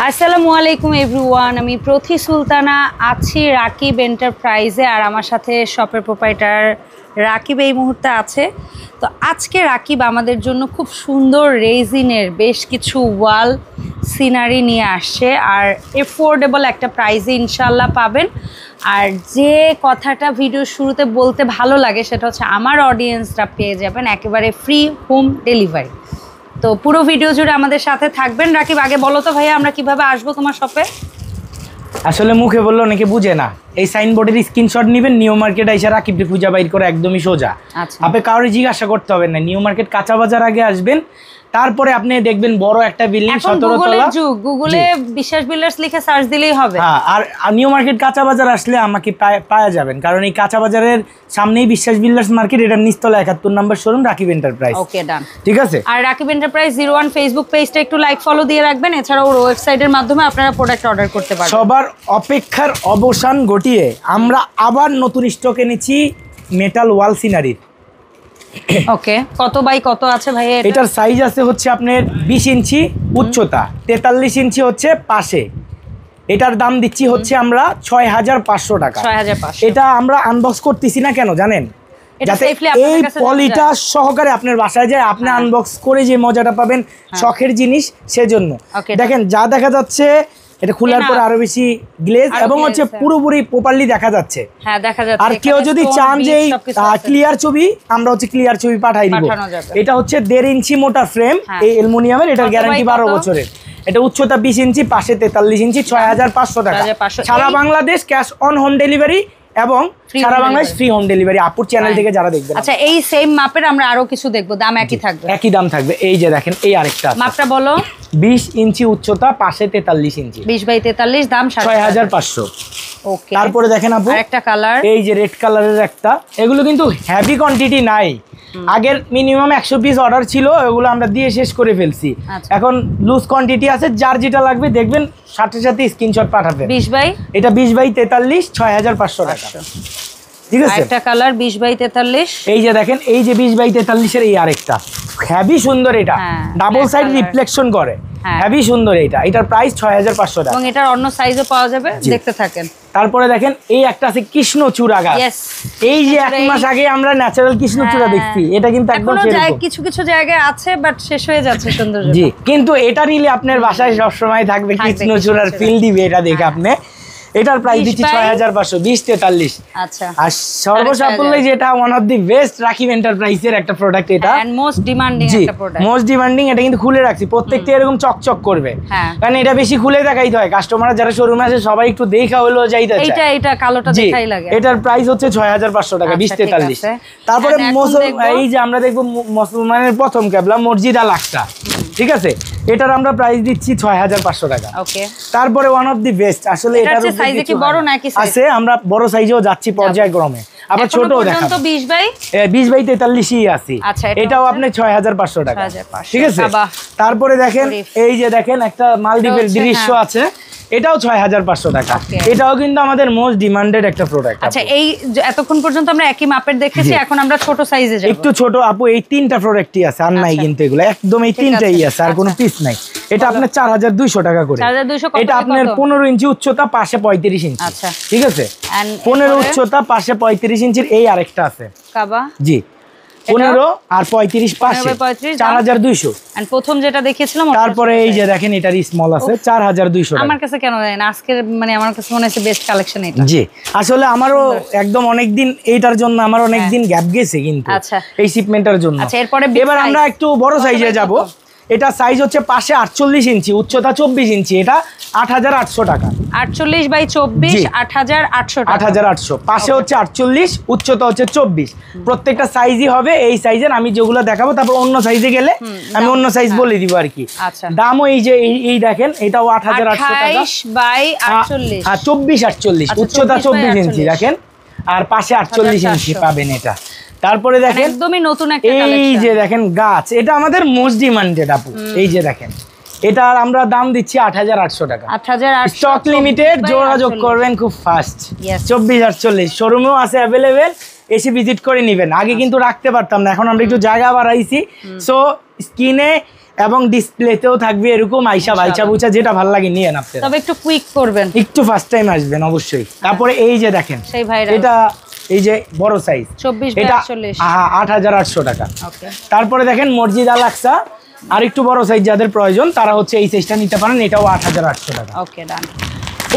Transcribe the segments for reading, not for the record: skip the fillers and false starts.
আসসালামু আলাইকুম এভরিওয়ান, আমি প্রথি সুলতানা আছি রাকিব এন্টারপ্রাইজে। আর আমার সাথে শপের প্রোপাইটার রাকিব এই মুহূর্তে আছে। তো আজকে রাকিব আমাদের জন্য খুব সুন্দর রেজিনের বেশ কিছু ওয়াল সিনারি নিয়ে আসছে, আর এফোর্ডেবল একটা প্রাইসে ইনশাল্লাহ পাবেন। আর যে কথাটা ভিডিও শুরুতে বলতে ভালো লাগে সেটা হচ্ছে আমার অডিয়েন্সরা পেয়ে যাবেন একেবারে ফ্রি হোম ডেলিভারি। তো পুরো ভিডিও জুড়ে আমাদের সাথে থাকবেন। রাকিব, আগে বলো তো ভাইয়া আমরা কিভাবে আসবো তোমার শপে? আসলে মুখে বললে অনেকে বুঝে না, এই সাইনবোর্ডের স্ক্রিনশট নেবেন, নিউ মার্কেট আইসা রাকিবকে খুঁজে বাইর করে একদমই সোজা। আপনি কাউরে জিজ্ঞাসা করতে হবে না, নিউ মার্কেট কাঁচা বাজার আগে আসবেন, তারপরে আপনি দেখবেন বড় একটা বিল্ডিং 17 তলা। গুগলে বিশ্বাস বিল্ডার্স লিখে সার্চ দিলেই হবে। হ্যাঁ, আর নিউ মার্কেট কাঁচা বাজার আসলে আমাকে পাওয়া যাবেন, কারণ এই কাঁচা বাজারের সামনেই বিশ্বাস বিল্ডার্স মার্কেট, এটার নিচতলা 71 নম্বর শোরুম রাকিব এন্টারপ্রাইজ। ওকে, ডান, ঠিক আছে। আর রাকিব এন্টারপ্রাইজ 01 ফেসবুক পেজটা একটু লাইক ফলো দিয়ে রাখবেন। এছাড়াও ওর ওয়েবসাইটের মাধ্যমে আপনারা প্রোডাক্ট অর্ডার করতে পারবেন। সবার অপেক্ষার অবসান ঘটিয়ে আমরা আবার নতুন স্টক এনেছি মেটাল ওয়াল সিনারির। ওকে, কত বাই কত আছে ভাই? এটার সাইজ আছে হচ্ছে আপনার 20 ইঞ্চি উচ্চতা, 43 ইঞ্চি হচ্ছে পাশে। এটার দাম দিচ্ছি হচ্ছে আমরা 6500 টাকা। 6500। এটা আমরা আনবক্স করতেছি না কেন জানেন? যাতে এই পলিটা সহকারে আপনার বাসায় যায়, আপনি আনবক্স করে যে মজাটা পাবেন শখের জিনিস, সেজন্য। দেখেন যা দেখা যাচ্ছে, এটা খোলার পর আরো বেশি গ্লেজ এবং হচ্ছে পুরোপুরি প্রপারলি দেখা যাচ্ছে। হ্যাঁ, দেখা যাচ্ছে। আর কেউ যদি চান যে ক্লিয়ার ছবি, আমরা হচ্ছে ক্লিয়ার ছবি পাঠাই দিব। এটা হচ্ছে 1.5 ইঞ্চি মোটা ফ্রেম, এই অ্যালুমিনিয়ামের, এটার গ্যারান্টি 12 বছরের। এটা উচ্চতা 20 ইঞ্চি, পাশে 43 ইঞ্চি, 6500 টাকা। সারা Bangladesh cash on home delivery এবং সারা বাংলাদেশ ফ্রি হোম ডেলিভারি আপুর চ্যানেল থেকে যারা দেখবেন। আচ্ছা, এই সেম মাপের আমরা আরো কিছু দেখবো, দাম একই থাকবে? একই দাম থাকবে। এই যে দেখেন, এই আরেকটা মাপটা বলো। 20 ইঞ্চি উচ্চতা, পাশে 43 ইঞ্চি, 20 বাই 43, দাম 6500। ওকে, তারপরে দেখেন আপু আরেকটা কালার, এই যে রেড কালারের একটা। এগুলো কিন্তু হেভি কোয়ান্টিটি নাই, আগের মিনিমাম 100 পিস অর্ডার ছিল, ওগুলো আমরা দিয়ে শেষ করে ফেলছি। এখন লুজ কোয়ান্টিটি আছে, যার যেটা লাগবে দেখবেন সাথে সাথে স্ক্রিনশট পাঠাবেন। 20 বাই, এটা 20 বাই 43, 6500 টাকা। ঠিক আছে, একটা কালার 20 বাই 43। এই যে দেখেন, এই যে 20 বাই 43 এর এই আরেকটা হেভি সুন্দর, এটা ডাবল সাইড রিফ্লেকশন করে, হেভি সুন্দর। এটার প্রাইস 6500 টাকা, এবং এটার অন্য সাইজও পাওয়া যাবে, দেখতে থাকেন। তারপরে দেখেন এই একটা আছে কৃষ্ণচূড়া গাছ। এই যে 1 মাস আগে আমরা ন্যাচারাল কৃষ্ণচূড়া দেখছি, এটা কিন্তু একদম কিছু কিছু জায়গায় আছে, বাট শেষ হয়ে যাচ্ছে সৌন্দর্য। জি, কিন্তু এটা নিলে আপনার বাসায় সব সময় থাকবে কৃষ্ণচূড়ার ফিল দিবে, এটা দেখে আপনি। এটার প্রাইস দিচ্ছি 6500, 2043। আচ্ছা, আর সর্বসাকুল্যে যেটা one of the best Rakib এন্টারপ্রাইজের একটা প্রোডাক্ট, এটা মোস্ট ডিমান্ডিং একটা প্রোডাক্ট। মোস্ট ডিমান্ডিং, এটা কিন্তু খুলে রাখছি, প্রত্যেকটা এরকম চকচক করবে, কারণ এটা বেশি খুলে দেখাইতে হয়। কাস্টমার যারা শোরুমে আসে সবাই একটু দেখা হলো যাইতে চায়, এটা কালোটা দেখাই লাগে। এটার প্রাইস হচ্ছে 6500 টাকা, 2043। তারপরে এই যে আমরা দেখবো মুসলমানের প্রথম কেবলা মসজিদ আল আকসা, ঠিক আছে, এটার আমরা প্রাইস দিচ্ছি 6500 টাকা। ওকে, তারপরে ওয়ান অফ দি বেস্ট, আসলে এটার সাইজে কি বড় নাকি আছে, আমরা বড় সাইজেও যাচ্ছি পর্যায়ক্রমে, আবার ছোটও দেখাবো। 20 বাই 43ই আছে, এটাও আপনি 6500 টাকা। ঠিক আছে, তারপরে দেখেন এই যে দেখেন একটা মালদ্বীপের দৃশ্য আছে, এটাও 6500 টাকা। এটাও কিন্তু আমাদের মোস্ট ডিমান্ডেড একটা প্রোডাক্ট। আচ্ছা, এই এতক্ষণ পর্যন্ত আমরা একই মাপের দেখেছি, এখন আমরা ছোট সাইজে যাব। একটু ছোট আপু, এই 3টা প্রোডাক্টই আছে, আর নাই কিন্তু এগুলো একদম এই 3টাই আছে, আর কোনো পিস নাই। এটা আপনার 4200 টাকা করে। এটা আপনার 15 ইঞ্চি উচ্চতা, পাশে 35 ইঞ্চি। আচ্ছা, ঠিক আছে, 15 উচ্চতা, পাশে 35 ইঞ্চির এই আরেকটা আছে কাবা। জি, 15 আর 35 পাশে 4200। এন্ড প্রথম যেটা দেখিয়েছিলাম, তারপরে এই যে দেখেন এটার স্মল আছে 4200 টাকা। আমার কাছে কেন জানেন আজকে মানে আমার কাছে মনে হচ্ছে বেস্ট কালেকশন এটা। জি, আসলে আমারও একদম অনেক দিন এইটার জন্য আমার অনেক দিন গ্যাপ গেছে কিন্তু এই শিপমেন্টের জন্য। আচ্ছা, এবার আমরা একটু বড় সাইজে যাব। এটা সাইজ হচ্ছে পাশে 48 ইঞ্চি, উচ্চতা 24 ইঞ্চি, এটা 8800 টাকা। 48 বাই 24, 8800 টাকা। 8800, পাশে হচ্ছে 48, উচ্চতা হচ্ছে 24। প্রত্যেকটা সাইজই হবে এই সাইজের, আমি যেগুলো দেখাবো তারপর অন্য সাইজে গেলে আমি অন্য সাইজ বলে দিব আর কি। দামও এই যে এই দেখেন, এটাও 8800 টাকা। 28 বাই 48, হ্যাঁ 24 48, উচ্চতা 24 ইঞ্চি দেখেন, আর পাশে 48 ইঞ্চি পাবেন এটা। তারপরে দেখেন একদমই নতুন একটা কালেকশন, এই যে দেখেন গাছ, এটা আমাদের মোস্ট ডিমান্ডেড আপু। এই যে দেখেন, এটার আমরা দাম দিচ্ছি 8800 টাকা। 8800, স্টক লিমিটেড, যোগাযোগ করবেন খুব ফাস্ট। 24 48 শোরুমেও আছে অ্যাভেলেবেল, এসে ভিজিট করে নেবেন। আগে কিন্তু রাখতে পারতাম না, এখন আমরা একটু জায়গা বাড়াইছি। সো স্ক্রিনে এবং ডিসপ্লেতেও থাকবে এরকম আইসা বাইচা বুচা যেটা ভালো লাগে নিয়ে নেন আপনারা। তবে একটু কুইক করবেন, একটু ফার্স্ট টাইম আসবেন অবশ্যই। তারপরে এই যে দেখেন সেই ভাইরাল, এটা এই যে বড় সাইজ 24/48, 8800 টাকা। ওকে। তারপরে দেখেন মসজিদ আল আকসা, আর একটু বড় সাইজ যাদের প্রয়োজন তারা হচ্ছে এই সাইজটা নিতে পারেন, এটাও 8800 টাকা। ওকে, ডান।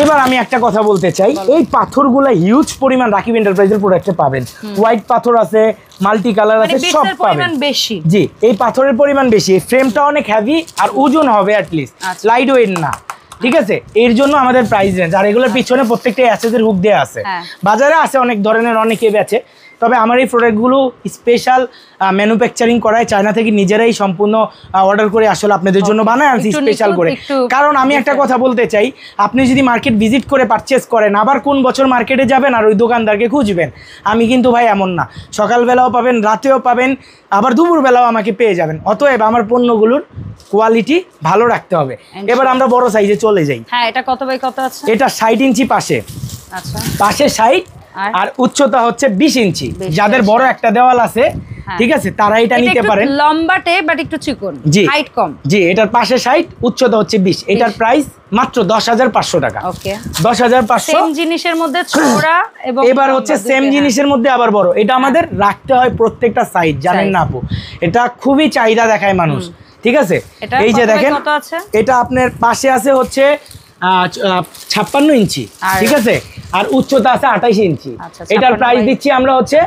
এবার আমি একটা কথা বলতে চাই, এই পাথরগুলো হিউজ পরিমাণ রাকিব এন্টারপ্রাইজের প্রোডাক্টে পাবেন। হোয়াইট পাথর আছে, মাল্টি কালার আছে, সব পাবেন। বেশি, জি, এই পাথরের পরিমাণ বেশি, ফ্রেমটা অনেক হেভি আর ওজন হবে অ্যাটলিস্ট, লাইট ওয়েট না, ঠিক আছে? এর জন্য আমাদের প্রাইস রেঞ্জ। আর এগুলোর পিছনে প্রত্যেকটা অ্যাসেসের হুক দেওয়া আছে। বাজারে আছে অনেক ধরনের, অনেকে বেচে, তবে আমার এই প্রোডাক্টগুলো স্পেশাল ম্যানুফ্যাকচারিং করায় চায়না থেকে, নিজেরাই সম্পূর্ণ অর্ডার করে আসলে আপনাদের জন্য বানায় আনছি স্পেশাল করে। কারণ আমি একটা কথা বলতে চাই, আপনি যদি মার্কেট ভিজিট করে পারচেস করেন, আবার কোন বছর মার্কেটে যাবেন আর ওই দোকানদারকে খুঁজবেন, আমি কিন্তু ভাই এমন না, সকালবেলাও পাবেন, রাতেও পাবেন, আবার দুপুরবেলাও আমাকে পেয়ে যাবেন। অতএব আমার পণ্যগুলোর কোয়ালিটি ভালো রাখতে হবে। এবার আমরা বড় সাইজে চলে যাই। হ্যাঁ, এটা কত বাই কত আছে? এটা 60 ইঞ্চি পাশে, আচ্ছা, পাশে 60 আর উচ্চতা হচ্ছে 20 ইঞ্চি। যাদের বড় একটা দেওয়াল আছে, ঠিক আছে, তারা এটা নিতে পারেন। লম্বাটে বাট একটু চিকন, হাইট কম। জি, এটার পাশে 60, উচ্চতা হচ্ছে 20। এটার প্রাইস মাত্র 10500 টাকা। ওকে, 10500। সেম জিনিসের মধ্যে ছোড়া এবং এবার হচ্ছে সেম জিনিসের মধ্যে আবার বড়। এটা আমাদের রাখতে হয় প্রত্যেকটা সাইজ, জানেন না আপু, এটা খুবই চাহিদা দেখায় মানুষ, ঠিক আছে? এই যে দেখেন, এটা আপনার পাশে আছে হচ্ছে 56 ইঞ্চি, ঠিক আছে, আর উচ্চতা আছে 28 ইঞ্চি। এটার প্রাইস দিচ্ছি আমরা হচ্ছে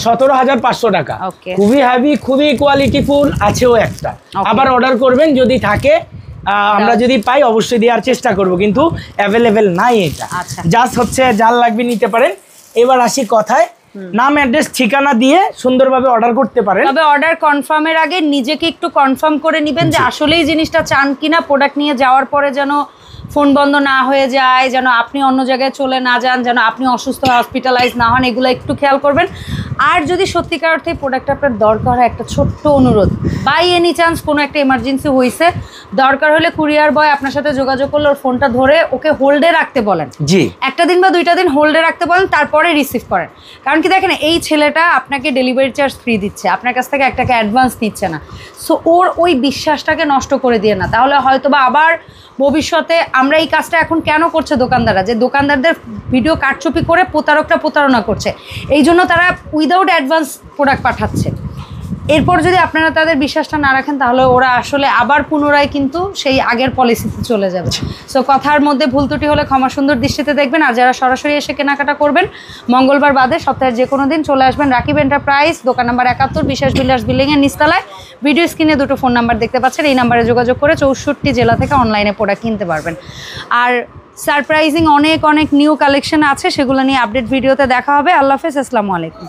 17500 টাকা। খুবই হেভি, খুবই কোয়ালিটিফুল আছেও একটা। আবার অর্ডার করবেন যদি থাকে, আমরা যদি পাই অবশ্যই দেওয়ার চেষ্টা করব, কিন্তু অ্যাভেলেবেল নাই এটা। জাস্ট হচ্ছে যার লাগবে নিতে পারেন। এবার আসি কথায়, নাম, অ্যাড্রেস, ঠিকানা দিয়ে সুন্দরভাবে অর্ডার করতে পারেন। তবে অর্ডার কনফার্মের আগে নিজেকে একটু কনফার্ম করে নেবেন যে আসলেই জিনিসটা চান কিনা। প্রোডাক্ট নিয়ে যাওয়ার পরে যেন ফোন বন্ধ না হয়ে যায়, যেন আপনি অন্য জায়গায় চলে না যান, যেন আপনি অসুস্থ হসপিটালাইজ না হন, এগুলো একটু খেয়াল করবেন। আর যদি সত্যিকার অর্থে প্রোডাক্ট আপনার দরকার হয়, একটা ছোট্ট অনুরোধ, বাই এনি চান্স কোনো একটা এমার্জেন্সি হয়েছে, দরকার হলে কুরিয়ার বয় আপনার সাথে যোগাযোগ করলে ওর ফোনটা ধরে ওকে হোল্ডে রাখতে বলেন। জি, একটা দিন বা 2টা দিন হোল্ডে রাখতে বলেন, তারপরে রিসিভ করেন। কারণ কি দেখেন, এই ছেলেটা আপনাকে ডেলিভারি চার্জ ফ্রি দিচ্ছে, আপনার কাছ থেকে 1 টাকা অ্যাডভান্স নিচ্ছে না। সো ওর ওই বিশ্বাসটাকে নষ্ট করে দিয়ে না, তাহলে হয়তো বা আবার ভবিষ্যতে আমরা এই কাজটা এখন কেন করছে দোকানদাররা, যে দোকানদারদের ভিডিও কারচুপি করে প্রতারকরা প্রতারণা করছে, এই জন্য তারা উইদাউট অ্যাডভান্স প্রোডাক্ট পাঠাচ্ছে। এরপর যদি আপনারা তাদের বিশ্বাসটা না রাখেন, তাহলে ওরা আসলে আবার পুনরায় কিন্তু সেই আগের পলিসিতে চলে যাবে। সো কথার মধ্যে ভুল ত্রুটি হলে ক্ষমা সুন্দর দৃষ্টিতে দেখবেন। আর যারা সরাসরি এসে কেনাকাটা করবেন, মঙ্গলবার বাদে সপ্তাহের যে কোনো দিন চলে আসবেন রাকিব এন্টারপ্রাইজ, দোকান নাম্বার 71, বিশেষ বিল্ডার্স বিল্ডিংয়ের নিচতলায়। ভিডিও স্ক্রিনে 2টো ফোন নাম্বার দেখতে পাচ্ছেন, এই নাম্বারে যোগাযোগ করে 64 জেলা থেকে অনলাইনে প্রোডাক্ট কিনতে পারবেন। আর সারপ্রাইজিং অনেক অনেক নিউ কালেকশন আছে, সেগুলো নিয়ে আপডেট ভিডিওতে দেখা হবে। আল্লাহ হাফেজ, আসসালামু আলাইকুম।